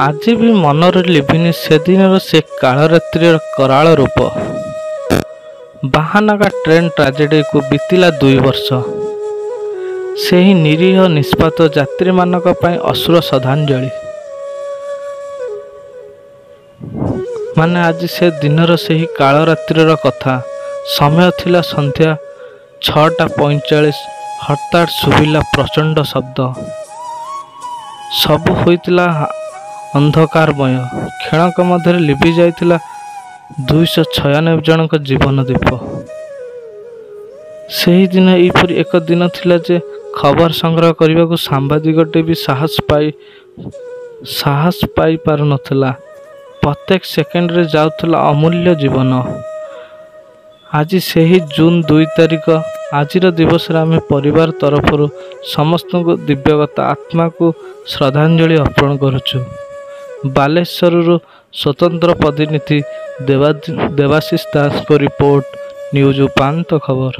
ଆଜି ବି ମନରେ ଲିଭିନି ସେଦିନର ସେ କାଳରାତ୍ରିର କରାଳ ରୂପ। ବାହାନଗା ଟ୍ରେନ୍ ଟ୍ରାଜେଡିକୁ ବିତିଲା 2 ବର୍ଷ। ସେହି ନିରୀହ ନିଷ୍ପାତ ଯାତ୍ରୀମାନଙ୍କ ପାଇଁ ଅଶ୍ରୁ ଶ୍ରଦ୍ଧାଞ୍ଜଳି। ମାନେ ଆଜି ସେ ଦିନର ସେହି କାଳରାତ୍ରିର କଥା। ସମୟ ଥିଲା ସନ୍ଧ୍ୟା 6:45। ହଠାତ୍ ଶୁଭିଲା ପ୍ରଚଣ୍ଡ ଶବ୍ଦ। ସବୁ ହୋଇଥିଲା ଅନ୍ଧକାରମୟ। କ୍ଷଣକ ମଧ୍ୟରେ ଲିଭି ଯାଇଥିଲା 296 ଜଣଙ୍କ ଜୀବନ ଦୀପ। ସେହିଦିନ ଏହିପରି ଏକ ଦିନ ଥିଲା ଯେ ଖବର ସଂଗ୍ରହ କରିବାକୁ ସାମ୍ବାଦିକଟେ ବି ସାହସ ପାଇ ପାରୁନଥିଲା। ପ୍ରତ୍ୟେକ ସେକେଣ୍ଡରେ ଯାଉଥିଲା ଅମୂଲ୍ୟ ଜୀବନ। ଆଜି ସେହି ଜୁନ୍ 2 ତାରିଖ। ଆଜିର ଦିବସରେ ଆମେ ପରିବାର ତରଫରୁ ସମସ୍ତଙ୍କୁ ଦିବଂଗତ ଆତ୍ମାକୁ ଶ୍ରଦ୍ଧାଞ୍ଜଳି ଅର୍ପଣ କରୁଛୁ। ବାଲେଶ୍ୱରରୁ ସ୍ୱତନ୍ତ୍ର ପ୍ରତିନିଧି ଦେବାଶିଷ ଦାସଙ୍କ ରିପୋର୍ଟ, ନ୍ୟୁଜ୍ ଉପାନ୍ତ ଖବର।